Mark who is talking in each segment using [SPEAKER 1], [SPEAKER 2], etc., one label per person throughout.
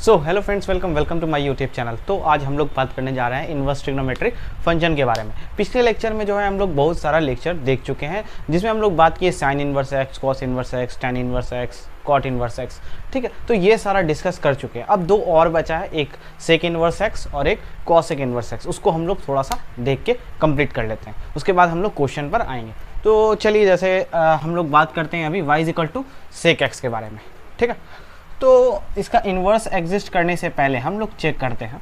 [SPEAKER 1] So hello friends, welcome to my YouTube channel. तो आज हम लोग बात करने जा रहे हैं इनवर्स ट्रिग्नोमेट्रिक फंक्शन के बारे में। पिछले लेक्चर में जो है हम लोग बहुत सारा लेक्चर देख चुके हैं, जिसमें हम लोग बात किए sine inverse x, cos inverse x, tan inverse x, cot inverse x. ठीक है, तो ये सारा डिस्कस कर चुके हैं। अब दो और बचा है, एक सेक इनवर्स एक्स और एक कॉसेक इनवर्स एक्स। उसको हम लोग थोड़ा सा देख के कंप्लीट कर लेते हैं, उसके बाद हम लोग क्वेश्चन पर आएंगे। तो चलिए, जैसे हम लोग बात करते हैं अभी y is equal to sec x के बारे में। ठीक है, तो इसका इन्वर्स एग्जिस्ट करने से पहले हम लोग चेक करते हैं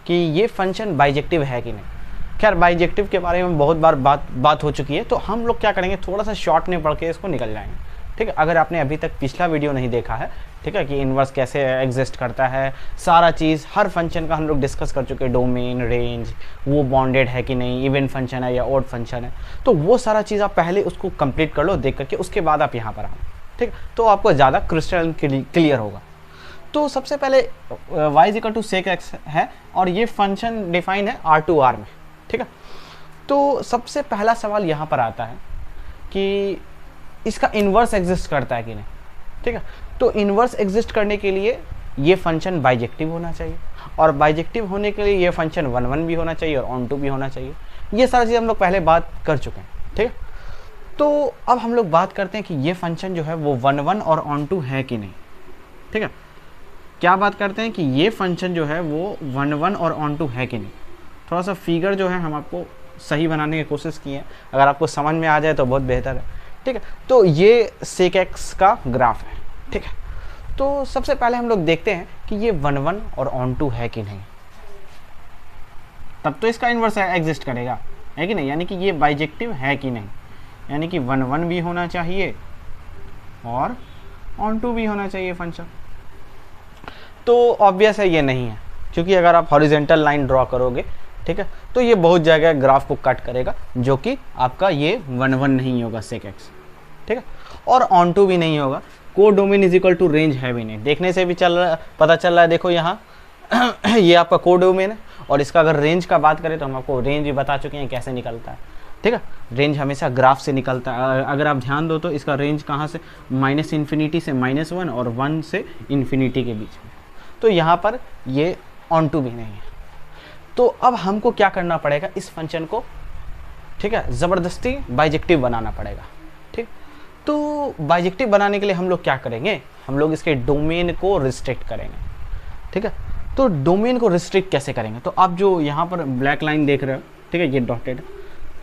[SPEAKER 1] कि ये फंक्शन बाइजेक्टिव है कि नहीं। खैर, बाइजेक्टिव के बारे में बहुत बार बात हो चुकी है, तो हम लोग क्या करेंगे, थोड़ा सा शॉर्ट में पढ़ के इसको निकल जाएंगे। ठीक है, अगर आपने अभी तक पिछला वीडियो नहीं देखा है, ठीक है, कि इन्वर्स कैसे एग्जिस्ट करता है, सारा चीज़ हर फंक्शन का हम लोग डिस्कस कर चुके हैं। डोमेन, रेंज, वो बॉन्डेड है कि नहीं, इवन फंक्शन है या ऑड फंक्शन है, तो वो सारा चीज़ आप पहले उसको कंप्लीट कर लो देख करके, उसके बाद आप यहाँ पर आओ। ठीक, तो आपको ज़्यादा क्रिस्टल क्लियर होगा। तो सबसे पहले y is equal to sec x है और ये फंक्शन डिफाइन है R2R में। ठीक है, तो सबसे पहला सवाल यहाँ पर आता है कि इसका इन्वर्स एग्जिस्ट करता है कि नहीं। ठीक है, तो इन्वर्स एग्जिस्ट करने के लिए ये फंक्शन बाइजेक्टिव होना चाहिए, और बाइजेक्टिव होने के लिए ये फंक्शन 1 भी होना चाहिए और ऑन टू भी होना चाहिए। ये सारी चीज़ हम लोग पहले बात कर चुके हैं। ठीक है, तो अब हम लोग बात करते हैं कि ये फंक्शन जो है वो 1 और ऑन टू है कि नहीं। ठीक है, क्या बात करते हैं कि ये फंक्शन जो है वो 1 और ऑन टू है कि नहीं। थोड़ा सा फिगर जो है हम आपको सही बनाने की कोशिश की है, अगर आपको समझ में आ जाए तो बहुत बेहतर है। ठीक है, तो ये सेक एक्स का ग्राफ है। ठीक है, तो सबसे पहले हम लोग देखते हैं कि ये 1 और ऑन टू है कि नहीं, तब तो इसका इन्वर्स एग्जिस्ट करेगा, है कि नहीं। यानी कि ये बाइजेक्टिव है कि नहीं, यानी कि 1 भी होना चाहिए और ऑन टू भी होना चाहिए फंक्शन। तो ऑब्वियस है ये नहीं है, क्योंकि अगर आप हॉरिजेंटल लाइन ड्रॉ करोगे, ठीक है, तो ये बहुत जगह ग्राफ को कट करेगा, जो कि आपका ये 1 नहीं होगा सेक एक्स। ठीक है, और ऑन टू भी नहीं होगा। Codomain is equal to range है भी नहीं, देखने से भी पता चल रहा है। देखो यहाँ ये आपका को डोमेन है, और इसका अगर रेंज का बात करें तो हम आपको रेंज भी बता चुके हैं कैसे निकलता है। ठीक है, रेंज हमेशा ग्राफ से निकलता है। अगर आप ध्यान दो तो इसका रेंज कहाँ से, -∞ से -1 और 1 से इन्फिनिटी के बीच में। तो यहाँ पर ये ऑन टू भी नहीं है। तो अब हमको क्या करना पड़ेगा, इस फंक्शन को, ठीक है, ज़बरदस्ती बाइजेक्टिव बनाना पड़ेगा। ठीक, तो बाइजेक्टिव बनाने के लिए हम लोग क्या करेंगे, हम लोग इसके डोमेन को रिस्ट्रिक्ट करेंगे। ठीक है, तो डोमेन को रिस्ट्रिक्ट कैसे करेंगे, तो आप जो यहाँ पर ब्लैक लाइन देख रहे हो, ठीक है, ये डॉटेड,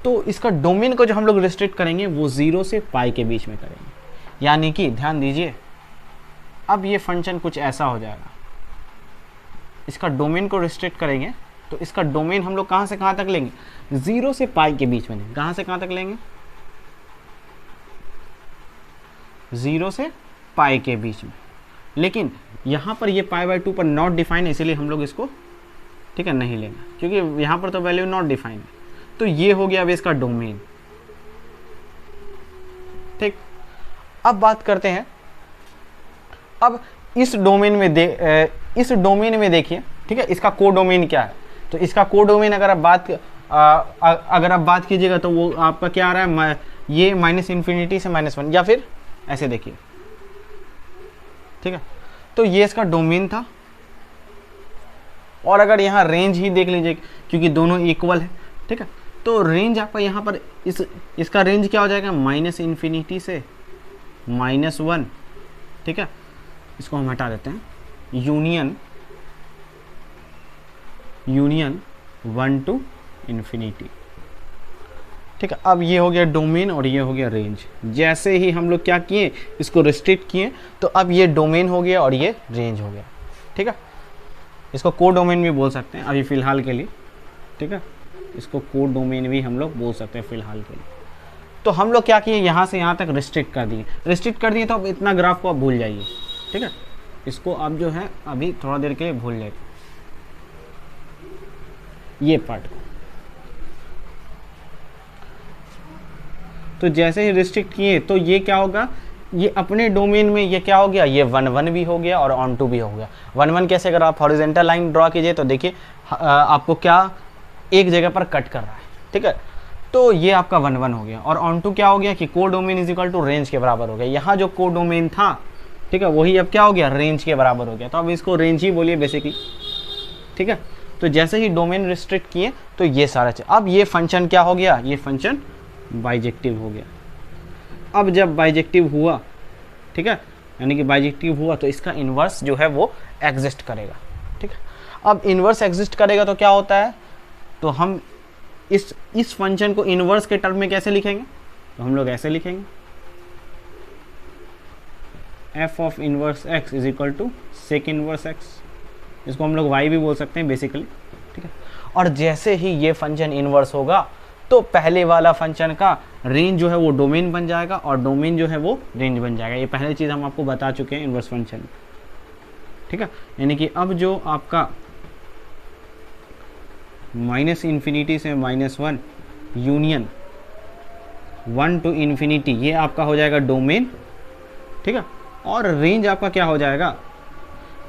[SPEAKER 1] तो इसका डोमेन को जो हम लोग रिस्ट्रिक्ट करेंगे वो 0 से पाई के बीच में करेंगे। यानी कि ध्यान दीजिए, अब ये फंक्शन कुछ ऐसा हो जाएगा। इसका डोमेन को रिस्ट्रिक्ट करेंगे तो इसका डोमेन हम लोग कहाँ से कहाँ तक लेंगे, 0 से पाई के बीच में नहीं, कहाँ से कहाँ तक लेंगे, 0 से पाई के बीच में। लेकिन यहाँ पर ये π/2 पर नॉट डिफाइन है, इसीलिए हम लोग इसको, ठीक है, नहीं लेंगे, क्योंकि यहाँ पर तो वैल्यू नॉट डिफाइन है। तो ये हो गया अब इसका डोमेन। ठीक, अब बात करते हैं, अब इस डोमेन में देखिए, ठीक है, इसका को डोमेन क्या है। तो इसका को डोमेन अगर आप बात कीजिएगा तो वो आपका क्या आ रहा है, ये -∞ से -1, या फिर ऐसे देखिए। ठीक है, तो ये इसका डोमेन था, और अगर यहाँ रेंज ही देख लीजिए, क्योंकि दोनों इक्वल है। ठीक है, तो रेंज आपका यहाँ पर इसका रेंज क्या हो जाएगा, -∞ से -1। ठीक है, इसको हम हटा देते हैं, यूनियन 1 to इन्फिनिटी। ठीक है, अब ये हो गया डोमेन और ये हो गया रेंज। जैसे ही हम लोग क्या किए, इसको रिस्ट्रिक्ट किए, तो अब ये डोमेन हो गया और ये रेंज हो गया। ठीक है, इसको को डोमेन भी बोल सकते हैं अभी फ़िलहाल के लिए। ठीक है, इसको को डोमेन भी हम लोग बोल सकते हैं फ़िलहाल के लिए। तो हम लोग क्या किए, यहाँ से यहाँ तक रिस्ट्रिक्ट कर दिए, तो अब इतना ग्राफ को आप भूल जाइए। ठीक है, इसको आप जो है अभी थोड़ा देर के लिए भूल जाइए, ये पार्ट को। तो जैसे ही रिस्ट्रिक्ट किए तो ये क्या होगा, ये अपने डोमेन में ये क्या हो गया, ये 1 भी हो गया और ऑन टू भी हो गया। 1 कैसे, अगर आप हॉरिजेंटल लाइन ड्रॉ कीजिए तो देखिए आपको क्या एक जगह पर कट कर रहा है। ठीक है, तो ये आपका 1 हो गया, और ऑन टू क्या हो गया कि codomain is equal to range के बराबर हो गया। यहाँ जो को डोमेन था ठीक है, वही अब क्या हो गया, रेंज के बराबर हो गया। तो अब इसको रेंज ही बोलिए बेसिकली, ठीक है। तो जैसे ही डोमेन रिस्ट्रिक्ट किए तो ये सारा चीज, अब ये फंक्शन क्या हो गया, ये फंक्शन बाइजेक्टिव हो गया। अब जब बाइजेक्टिव हुआ, ठीक है, यानी कि बाइजेक्टिव हुआ तो इसका इन्वर्स जो है वो एग्जिस्ट करेगा, ठीक है। अब इन्वर्स एग्जिस्ट करेगा तो क्या होता है, तो हम इस फंक्शन को इन्वर्स के टर्म में कैसे लिखेंगे, तो हम लोग ऐसे लिखेंगे, f of inverse x is equal to sec inverse x, इसको हम लोग y भी बोल सकते हैं बेसिकली, ठीक है। और जैसे ही ये फंक्शन इनवर्स होगा तो पहले वाला फंक्शन का रेंज जो है वो डोमेन बन जाएगा और डोमेन जो है वो रेंज बन जाएगा। ये पहली चीज़ हम आपको बता चुके हैं इनवर्स फंक्शन, ठीक है। यानी कि अब जो आपका माइनस इन्फिनिटी से -1 यूनियन 1 टू इन्फिनिटी, ये आपका हो जाएगा डोमेन, ठीक है। और रेंज आपका क्या हो जाएगा,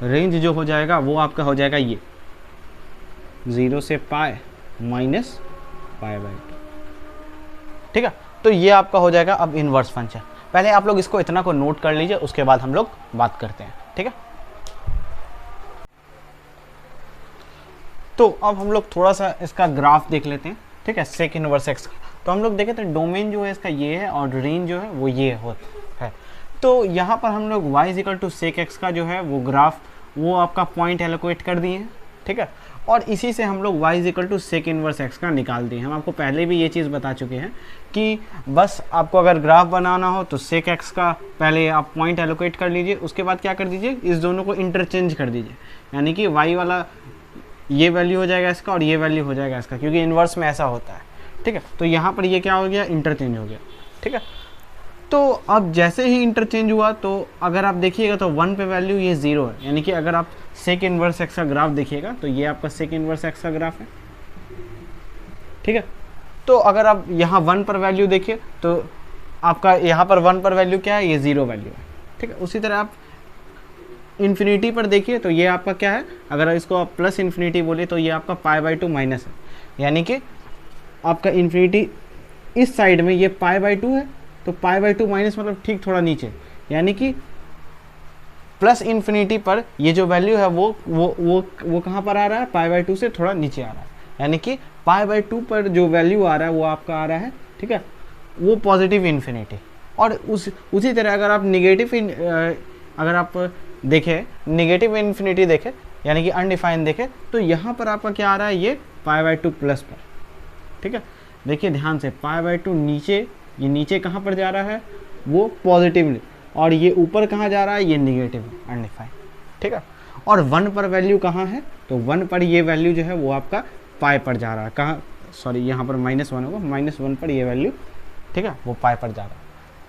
[SPEAKER 1] रेंज जो हो जाएगा वो आपका हो जाएगा ये 0 से पाई माइनस पाई बाई 2, ठीक है। तो ये आपका हो जाएगा अब इनवर्स फंक्शन। पहले आप लोग इसको इतना को नोट कर लीजिए, उसके बाद हम लोग बात करते हैं, ठीक है। तो अब हम लोग थोड़ा सा इसका ग्राफ देख लेते हैं, ठीक है, सेक इनवर्स एक्स का। तो हम लोग देखे थे डोमेन जो है इसका ये है और रेंज जो है वो ये होता है। तो यहाँ पर हम लोग y equal to sec x का जो है वो ग्राफ, वो आपका पॉइंट एलोकेट कर दिए हैं, ठीक है। और इसी से हम लोग y equal to sec inverse x का निकाल दिए। हम आपको पहले भी ये चीज़ बता चुके हैं कि बस आपको अगर ग्राफ बनाना हो तो सेक एक्स का पहले आप पॉइंट एलोकेट कर लीजिए, उसके बाद क्या कर दीजिए, इस दोनों को इंटरचेंज कर दीजिए, यानी कि y वाला ये वैल्यू हो जाएगा इसका और ये वैल्यू हो जाएगा इसका, क्योंकि इन्वर्स में ऐसा होता है, ठीक है। तो यहाँ पर ये क्या हो गया, इंटरचेंज हो गया, ठीक है। तो अब जैसे ही इंटरचेंज हुआ तो अगर आप देखिएगा तो 1 पे वैल्यू ये 0 है, यानी कि अगर आप सेक इनवर्स एक्स का ग्राफ देखिएगा तो ये आपका सेक इनवर्स एक्स का ग्राफ है, ठीक है। तो अगर आप यहाँ 1 पर वैल्यू देखिए तो आपका यहाँ पर 1 पर वैल्यू क्या है, ये 0 वैल्यू है, ठीक है। उसी तरह आप इन्फिनिटी पर देखिए तो ये आपका क्या है, अगर इसको आप प्लस इन्फिनिटी बोले तो ये आपका पाई बाई 2 माइनस है, यानी कि आपका इन्फिनिटी इस साइड में ये पाई बाई 2 है, तो पाई बाई 2 माइनस मतलब ठीक थोड़ा नीचे, यानी कि प्लस इन्फिनिटी पर ये जो वैल्यू है वो कहाँ पर आ रहा है, पाई बाई 2 से थोड़ा नीचे आ रहा है, यानी कि पाई बाई 2 पर जो वैल्यू आ रहा है वो आपका आ रहा है, ठीक है, वो पॉजिटिव इन्फिनिटी। और उसी तरह अगर आप निगेटिव अगर आप देखें, निगेटिव इन्फिनिटी देखें, यानी कि अनडिफाइंड देखें, तो यहाँ पर आपका क्या आ रहा है, ये पाई बाई 2 प्लस पर, ठीक है। देखिए ध्यान से, पाई बाई 2 नीचे, ये नीचे कहाँ पर जा रहा है, वो पॉजिटिवली, और ये ऊपर कहाँ जा रहा है, ये निगेटिव अनडिफाइंड, ठीक है। और 1 पर वैल्यू कहाँ है, तो 1 पर ये वैल्यू जो है वो आपका पाई पर जा रहा है, कहाँ, सॉरी यहाँ पर -1 होगा, -1 पर ये वैल्यू, ठीक है, वो पाई पर जा रहा है।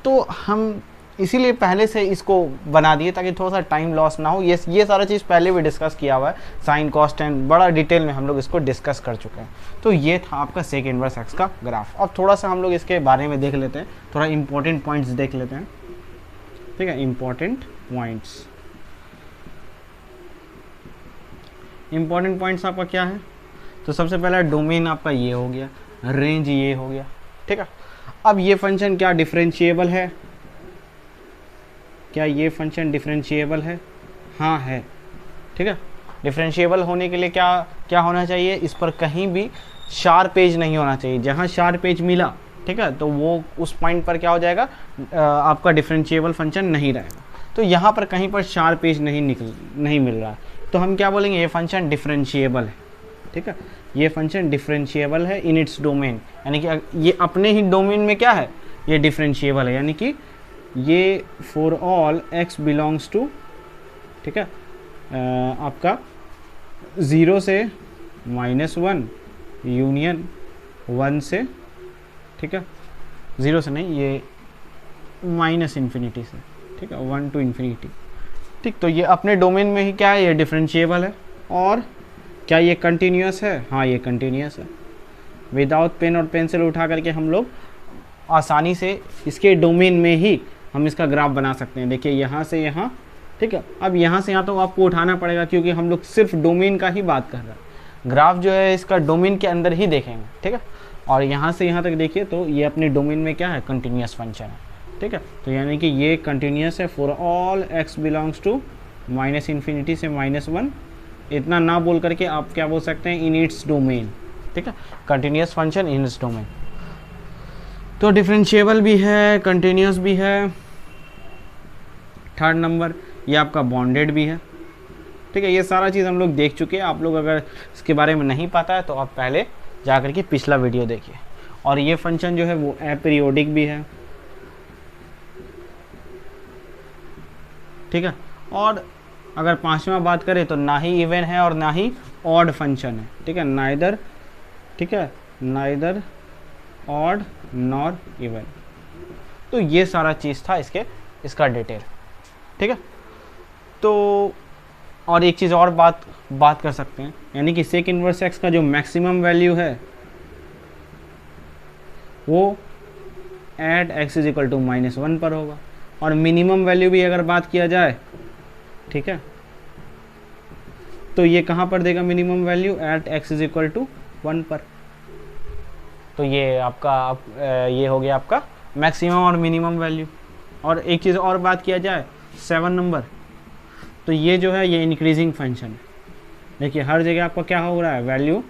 [SPEAKER 1] तो हम इसीलिए पहले से इसको बना दिए ताकि थोड़ा सा टाइम लॉस ना हो। ये सारा चीज़ पहले भी डिस्कस किया हुआ है, साइन कॉस टेन बड़ा डिटेल में हम लोग इसको डिस्कस कर चुके हैं। तो ये था आपका सेक इनवर्स एक्स का ग्राफ। अब थोड़ा सा हम लोग इसके बारे में देख लेते हैं, थोड़ा इंपॉर्टेंट पॉइंट्स देख लेते हैं, ठीक है। इंपॉर्टेंट पॉइंट्स आपका क्या है, तो सबसे पहला डोमेन आपका ये हो गया, रेंज ये हो गया, ठीक है। अब ये फंक्शन क्या डिफरेंशिएबल है, क्या ये फंक्शन डिफरेंशिएबल है, हाँ है, ठीक है। डिफरेंशिएबल होने के लिए क्या होना चाहिए, इस पर कहीं भी शार्प एज नहीं होना चाहिए। जहाँ शार्प एज मिला, ठीक है, तो वो उस पॉइंट पर क्या हो जाएगा, आपका डिफरेंशिएबल फंक्शन नहीं रहेगा। तो यहाँ पर कहीं पर शार्प एज नहीं मिल रहा है, तो हम क्या बोलेंगे, ये फंक्शन डिफरेंशिएबल है, ठीक है। ये फंक्शन डिफरेंशिएबल है इन इट्स डोमेन, यानी कि ये अपने ही डोमेन में क्या है, ये डिफरेंशिएबल है, यानी कि ये for all x belongs to, ठीक है, आपका 0 से -1 यूनियन 1 से, ठीक है, 0 से नहीं, ये माइनस इन्फिनिटी से, ठीक है, 1 टू इन्फिनिटी, ठीक। तो ये अपने डोमेन में ही क्या है, ये डिफरेंशिएबल है। और क्या ये कंटिन्यूस है, हाँ ये कंटिन्यूस है। विदाउट पेन और पेंसिल उठा करके हम लोग आसानी से इसके डोमेन में ही हम इसका ग्राफ बना सकते हैं। देखिए यहाँ से यहाँ, ठीक है। अब यहाँ से यहाँ तो आपको उठाना पड़ेगा क्योंकि हम लोग सिर्फ डोमेन का ही बात कर रहे हैं। ग्राफ जो है इसका डोमेन के अंदर ही देखेंगे, ठीक है। और यहाँ से यहाँ तक देखिए तो ये अपने डोमेन में क्या है, कंटिन्यूस फंक्शन है। ठीक है। तो यानी कि ये कंटिन्यूस है for all x belongs to minus infinity से -1, इतना ना बोल करके आप क्या बोल सकते हैं, इन इट्स डोमेन, ठीक है, continuous function in its domain. तो डिफरेंशिएबल भी है, कंटिन्यूस भी है। थर्ड नंबर ये आपका बॉन्डेड भी है, ठीक है। ये सारा चीज़ हम लोग देख चुके हैं। आप लोग अगर इसके बारे में नहीं पता है तो आप पहले जा करके पिछला वीडियो देखिए। और ये फंक्शन जो है वो एपीरियोडिक भी है, ठीक है। और अगर पांचवा बात करें तो ना ही इवन है और ना ही ऑड फंक्शन है, ठीक है, नाइदर, ठीक है, नाइदर ऑड नॉर इवन। तो ये सारा चीज़ था इसका डिटेल, ठीक है। तो और एक चीज़ और बात कर सकते हैं, यानी कि सेक इनवर्स एक्स का जो मैक्सिमम वैल्यू है वो at x is equal to -1 पर होगा। और मिनिमम वैल्यू भी अगर बात किया जाए, ठीक है, तो ये कहाँ पर देगा minimum value, at x is equal to 1 पर। तो ये आपका ये हो गया आपका मैक्सिमम और मिनिमम वैल्यू। और एक चीज़ और बात किया जाए 7 नंबर, तो ये जो है ये इंक्रीजिंग फंक्शन है। देखिए हर जगह आपका क्या हो रहा है, वैल्यू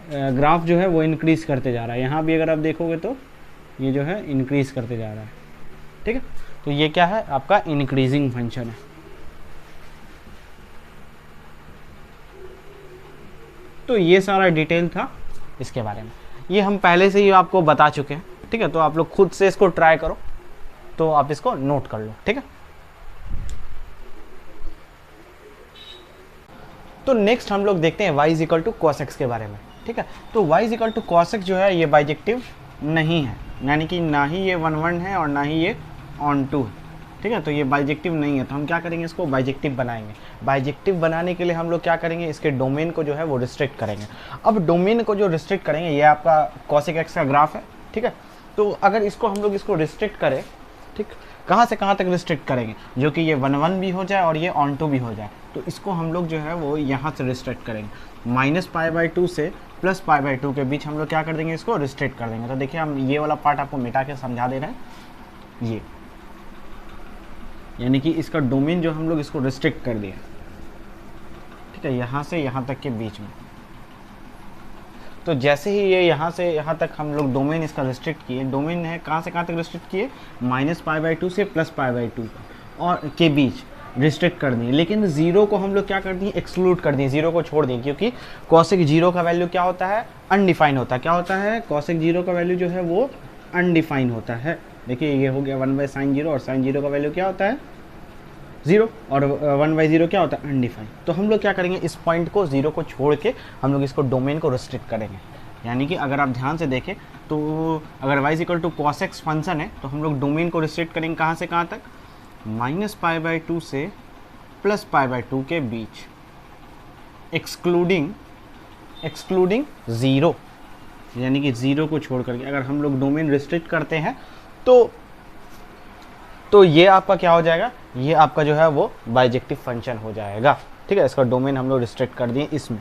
[SPEAKER 1] ग्राफ जो है वो इंक्रीज करते जा रहा है। यहाँ भी अगर आप देखोगे तो ये जो है इंक्रीज करते जा रहा है, ठीक है। तो ये क्या है, आपका इंक्रीजिंग फंक्शन है। तो ये सारा डिटेल था इसके बारे में, ये हम पहले से ही आपको बता चुके हैं, ठीक है। तो आप लोग खुद से इसको ट्राई करो, तो आप इसको नोट कर लो, ठीक है। तो नेक्स्ट हम लोग देखते हैं y is equal to cos x के बारे में, ठीक है। तो y is equal to cos x जो है ये बाइजेक्टिव नहीं है, यानी कि ना ही ये 1 है और ना ही ये ऑन टू है, ठीक है। तो ये बाइजेक्टिव नहीं है, तो हम क्या करेंगे, इसको बाइजेक्टिव बनाएंगे। बाइजेक्टिव बनाने के लिए हम लोग क्या करेंगे, इसके डोमेन को जो है वो रिस्ट्रिक्ट करेंगे। अब डोमेन को जो रिस्ट्रिक्ट करेंगे, ये आपका cos x का ग्राफ है, ठीक है। तो अगर इसको हम लोग इसको रिस्ट्रिक्ट करें, ठीक, कहाँ से कहाँ तक रिस्ट्रिक्ट करेंगे, जो कि ये 1 भी हो जाए और ये ऑन टू भी हो जाए। तो इसको हम लोग जो है वो यहाँ से रिस्ट्रिक्ट करेंगे, -π/2 से +π/2 के बीच हम लोग क्या कर देंगे, इसको रिस्ट्रिक्ट कर देंगे। तो देखिए हम ये वाला पार्ट आपको मिटा के समझा दे रहे हैं, ये यानी कि इसका डोमेन जो हम लोग इसको रिस्ट्रिक्ट कर दिया, ठीक है, यहाँ से यहाँ तक के बीच में। तो जैसे ही ये यहाँ से यहाँ तक हम लोग डोमेन इसका रिस्ट्रिक्ट किए, डोमेन है कहाँ से कहाँ तक रिस्ट्रिक्ट किए, -π/2 से +π/2 और के बीच रिस्ट्रिक्ट कर दिए। लेकिन जीरो को हम लोग क्या कर दिए, एक्सक्लूड कर दिए, जीरो को छोड़ दिए, क्योंकि cosec जीरो का वैल्यू क्या होता है, अनडिफाइन होता है। क्या होता है, cosec जीरो का वैल्यू जो है वो अनडिफाइन होता है। देखिए ये हो गया 1/sin जीरो, और sin जीरो का वैल्यू क्या होता है, 0, और 1/0 क्या होता है, अनडिफाइन। तो हम लोग क्या करेंगे, इस पॉइंट को, जीरो को छोड़ के हम लोग इसको डोमेन को रिस्ट्रिक्ट करेंगे। यानी कि अगर आप ध्यान से देखें तो अगर y equal to cos x function है, तो हम लोग डोमेन को रिस्ट्रिक्ट करेंगे कहाँ से कहाँ तक, -π/2 से +π/2 के बीच, एक्सक्लूडिंग जीरो, यानी कि जीरो को छोड़ करके अगर हम लोग डोमेन रिस्ट्रिक्ट करते हैं तो ये आपका क्या हो जाएगा, ये आपका जो है वो बाइजेक्टिव फंक्शन हो जाएगा, ठीक है। इसका डोमेन हम लोग रिस्ट्रिक्ट कर दिए इसमें,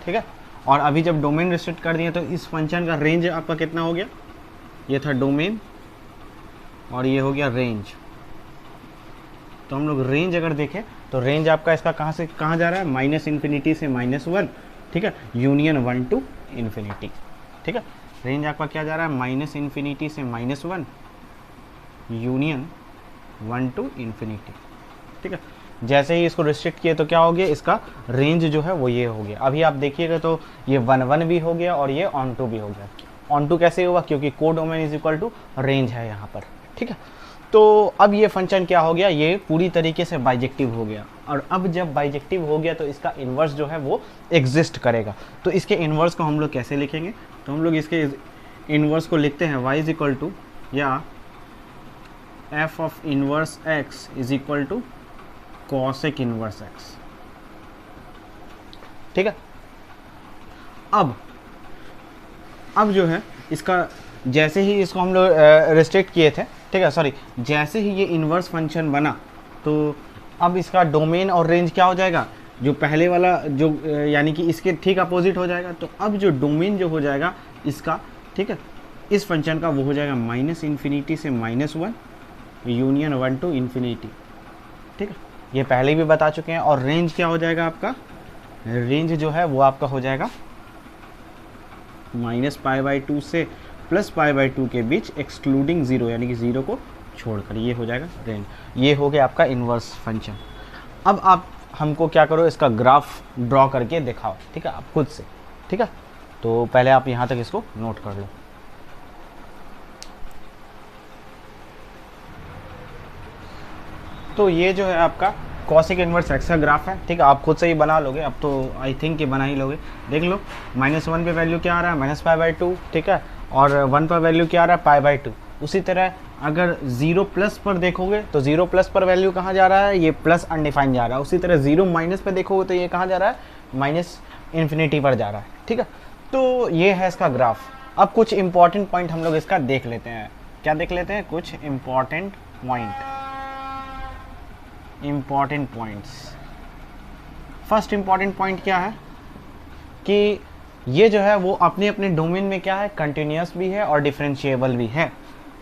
[SPEAKER 1] ठीक है। और अभी जब डोमेन रिस्ट्रिक्ट कर दिए तो इस फंक्शन का रेंज आपका कितना हो गया, ये था डोमेन और ये हो गया रेंज। तो हम लोग रेंज अगर देखें तो रेंज आपका इसका कहाँ से कहाँ जा रहा है, -∞ से -1, ठीक है, यूनियन 1 to ∞, ठीक है। रेंज आपका क्या जा रहा है, -∞ से -1 यूनियन 1 to ∞, ठीक है। जैसे ही इसको रिस्ट्रिक्ट किए तो क्या हो गया, इसका रेंज जो है वो ये हो गया। अभी आप देखिएगा तो ये 1 भी हो गया और ये ऑन टू भी हो गया। ऑन टू कैसे हुआ, क्योंकि codomain is equal to range है यहाँ पर, ठीक है। तो अब ये फंक्शन क्या हो गया, ये पूरी तरीके से बाइजेक्टिव हो गया। और अब जब बाइजेक्टिव हो गया तो इसका इन्वर्स जो है वो एग्जिस्ट करेगा। तो इसके इन्वर्स को हम लोग कैसे लिखेंगे, तो हम लोग इसके इन्वर्स को लिखते हैं y इज इक्वल टू, या f of inverse x is equal to cosec inverse x, ठीक है। अब जो है इसका, जैसे ही इसको हम लोग रिस्ट्रिक्ट किए थे, ठीक है, सॉरी, जैसे ही ये इन्वर्स फंक्शन बना तो अब इसका डोमेन और रेंज क्या हो जाएगा, जो पहले वाला जो यानी कि इसके ठीक अपोजिट हो जाएगा। तो अब जो डोमेन जो हो जाएगा इसका, ठीक है, इस फंक्शन का वो हो जाएगा माइनस इन्फिनिटी से -1 यूनियन 1 टू इन्फिनिटी। ठीक है, ये पहले भी बता चुके हैं। और रेंज क्या हो जाएगा आपका, रेंज जो है वो आपका हो जाएगा -π/2 से +π/2 के बीच एक्सक्लूडिंग 0, यानी कि 0 को छोड़कर, ये हो जाएगा रेंज। ये हो गया आपका इन्वर्स फंक्शन। अब आप हमको क्या करो, इसका ग्राफ ड्रॉ करके दिखाओ। ठीक है, आप खुद से। ठीक है, तो पहले आप यहाँ तक इसको नोट कर लो। तो ये जो है आपका कॉसिक इनवर्स एक्स का ग्राफ है। ठीक है, आप खुद से ही बना लोगे, अब तो आई थिंक ये बना ही लोगे। देख लो, -1 पे वैल्यू क्या आ रहा है, -π/2। ठीक है, और 1 पर वैल्यू क्या आ रहा है, π/2। उसी तरह अगर 0 प्लस पर देखोगे तो 0 प्लस पर वैल्यू कहाँ जा रहा है, ये प्लस अनडिफाइंड जा रहा है। उसी तरह 0 माइनस पे देखोगे तो ये कहाँ जा रहा है, माइनस इन्फिनिटी पर जा रहा है। ठीक है, तो ये है इसका ग्राफ। अब कुछ इंपॉर्टेंट पॉइंट हम लोग इसका देख लेते हैं। क्या देख लेते हैं, कुछ important points. First important point क्या है कि ये जो है वो अपने अपने डोमेन में क्या है, कंटिन्यूस भी है और डिफरेंशिएबल भी है।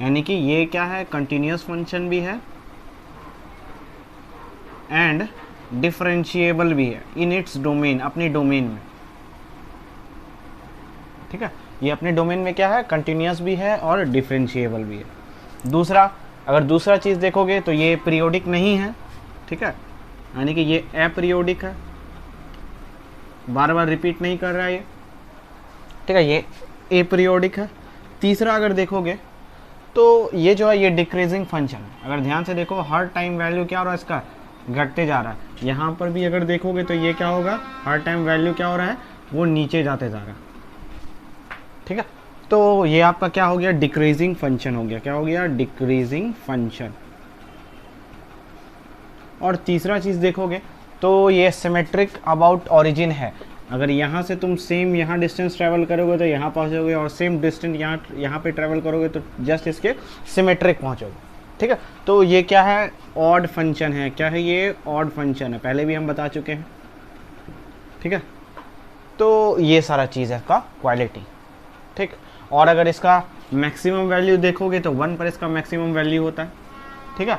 [SPEAKER 1] यानी कि ये क्या है, कंटिन्यूस फंक्शन भी है एंड डिफरेंशिएबल भी है इन इट्स डोमेन, अपने डोमेन में। ठीक है, ये अपने डोमेन में क्या है, कंटिन्यूस भी है और डिफरेंशिएबल भी है। दूसरा, अगर दूसरा चीज़ देखोगे तो ये पीरियोडिक नहीं है। ठीक है, यानी कि ये अपीरियोडिक है, बार बार रिपीट नहीं कर रहा है ये। ठीक है, ये अपीरियोडिक है। तीसरा, अगर देखोगे तो ये जो है ये डिक्रीजिंग फंक्शन है। अगर ध्यान से देखो, हर टाइम वैल्यू क्या हो रहा है, इसका घटते जा रहा है। यहाँ पर भी अगर देखोगे तो ये क्या होगा, हर टाइम वैल्यू क्या हो रहा है, वो नीचे जाते जा रहा है। ठीक है, तो ये आपका क्या हो गया, डिक्रीजिंग फंक्शन हो गया। क्या हो गया, डिक्रीजिंग फंक्शन। और तीसरा चीज़ देखोगे तो ये सिमेट्रिक अबाउट ओरिजिन है। अगर यहाँ से तुम सेम यहाँ डिस्टेंस ट्रैवल करोगे तो यहाँ पहुँचोगे, और सेम डिस्टेंस यहाँ पे ट्रैवल करोगे तो जस्ट इसके सिमेट्रिक पहुँचोगे। ठीक है, तो ये क्या है, ऑड फंक्शन है। क्या है ये, ऑड फंक्शन है, पहले भी हम बता चुके हैं। ठीक है, तो ये सारा चीज़ है इसका क्वालिटी। ठीक, और अगर इसका मैक्सिमम वैल्यू देखोगे तो 1 पर इसका मैक्सिमम वैल्यू होता है। ठीक है,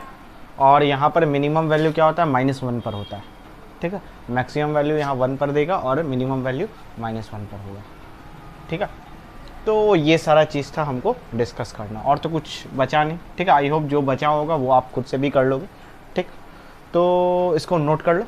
[SPEAKER 1] और यहाँ पर मिनिमम वैल्यू क्या होता है, -1 पर होता है। ठीक है, मैक्सिमम वैल्यू यहाँ 1 पर देगा और मिनिमम वैल्यू -1 पर होगा। ठीक है, तो ये सारा चीज़ था हमको डिस्कस करना, और तो कुछ बचा नहीं। ठीक है, आई होप जो बचा होगा वो आप खुद से भी कर लोगे। ठीक, तो इसको नोट कर लो।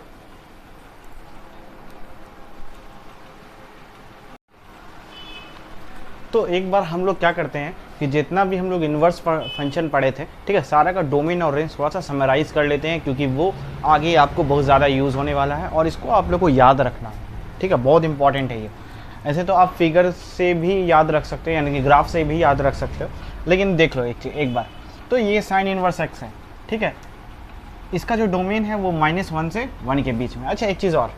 [SPEAKER 1] तो एक बार हम लोग क्या करते हैं कि जितना भी हम लोग इन्वर्स फंक्शन पढ़े थे, ठीक है, सारा का डोमेन और रेंज थोड़ा सा समराइज़ कर लेते हैं, क्योंकि वो आगे आपको बहुत ज़्यादा यूज़ होने वाला है और इसको आप लोग को याद रखना है। ठीक है, बहुत इंपॉर्टेंट है ये। ऐसे तो आप फिगर से भी याद रख सकते हो, यानी कि ग्राफ से भी याद रख सकते हो, लेकिन देख लो एक बार। तो ये साइन इन्वर्स एक्स है। ठीक है, इसका जो डोमेन है वो -1 से 1 के बीच में। अच्छा, एक चीज़ और,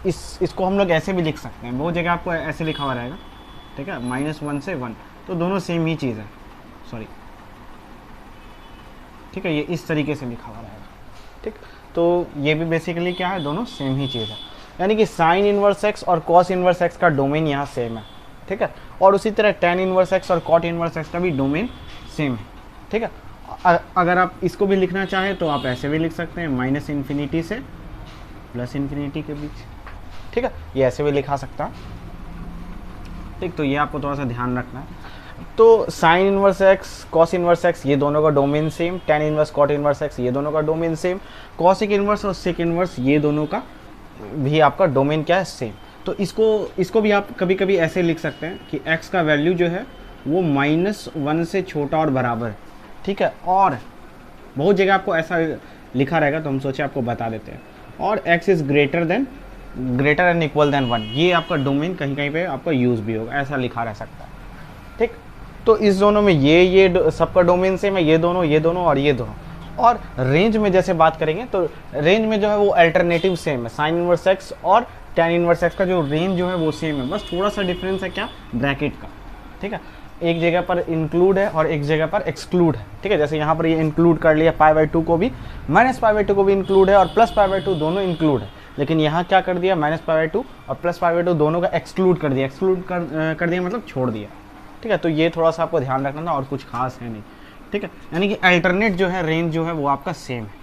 [SPEAKER 1] इसको हम लोग ऐसे भी लिख सकते हैं, बहुत जगह आपको ऐसे लिखा हुआ रहेगा। ठीक है, -1 से 1, तो दोनों सेम ही चीज़ है, सॉरी। ठीक है, ये इस तरीके से लिखा हुआ रहेगा। ठीक, तो ये भी बेसिकली क्या है, दोनों सेम ही चीज़ है। यानी कि साइन इन्वर्स एक्स और कॉस इन्वर्स एक्स का डोमेन यहाँ सेम है। ठीक है, और उसी तरह टेन इन्वर्स एक्स और कॉट इन्वर्स एक्स का भी डोमेन सेम है। ठीक है, अगर आप इसको भी लिखना चाहें तो आप ऐसे भी लिख सकते हैं, -इन्फिनिटी से +इन्फिनिटी के बीच। ठीक है, ये ऐसे भी लिखा सकता है। ठीक, तो ये आपको थोड़ा सा ध्यान रखना है। तो sine inverse x, cos inverse x, ये दोनों का domain same. Tan inverse, cot inverse x, ये दोनों का डोमेन सेम। कॉसिक इन्वर्स और सेक इन्वर्स, ये दोनों का भी आपका डोमेन क्या है, सेम। तो इसको भी आप कभी कभी ऐसे लिख सकते हैं कि x का वैल्यू जो है वो -1 से छोटा और बराबर है। ठीक है, और बहुत जगह आपको ऐसा लिखा रहेगा, तो हम सोचे आपको बता देते हैं। और x is greater and equal than 1, ये आपका डोमेन कहीं कहीं पे आपका यूज़ भी होगा, ऐसा लिखा रह सकता है। ठीक, तो इस दोनों में ये सबका डोमेन सेम है, ये दोनों और ये दोनों। और रेंज में जैसे बात करेंगे तो रेंज में जो है वो अल्टरनेटिव सेम है। साइन इनवर्स एक्स और टेन इनवर्स एक्स का जो रेंज जो है वो सेम है, बस थोड़ा सा डिफरेंस है क्या, ब्रैकेट का। ठीक है, एक जगह पर इंक्लूड है और एक जगह पर एक्सक्लूड है। ठीक है, जैसे यहाँ पर ये इंक्लूड कर लिया π/2 को भी, -π/2 को भी इंक्लूड है और +π/2 दोनों इंक्लूड है। लेकिन यहाँ क्या कर दिया, -π/2 और +π/2 दोनों का एक्सक्लूड कर दिया। एक्सक्लूड कर दिया मतलब छोड़ दिया। ठीक है, तो ये थोड़ा सा आपको ध्यान रखना था, और कुछ खास है नहीं। ठीक है, यानी कि अल्टरनेट जो है रेंज जो है वो आपका सेम है।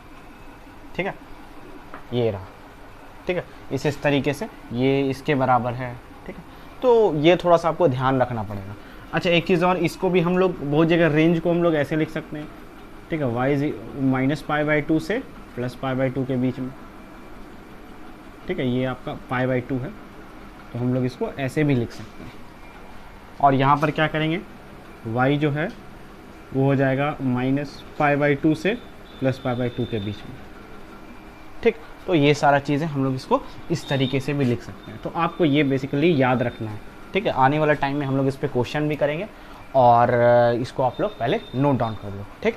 [SPEAKER 1] ठीक है, ये रहा। ठीक है, इस तरीके से ये इसके बराबर है। ठीक है, तो ये थोड़ा सा आपको ध्यान रखना पड़ेगा। अच्छा, एक चीज़ और, इसको भी हम लोग बहुत जगह रेंज को हम लोग ऐसे लिख सकते हैं। ठीक है, y -π/2 से +π/2 के बीच में। ठीक है, ये आपका π/2 है, तो हम लोग इसको ऐसे भी लिख सकते हैं। और यहाँ पर क्या करेंगे, y जो है वो हो जाएगा -π/2 से +π/2 के बीच में। ठीक, तो ये सारा चीज़ें हम लोग इसको इस तरीके से भी लिख सकते हैं। तो आपको ये बेसिकली याद रखना है। ठीक है, आने वाला टाइम में हम लोग इस पर क्वेश्चन भी करेंगे, और इसको आप लोग पहले नोट डाउन कर लो। ठीक।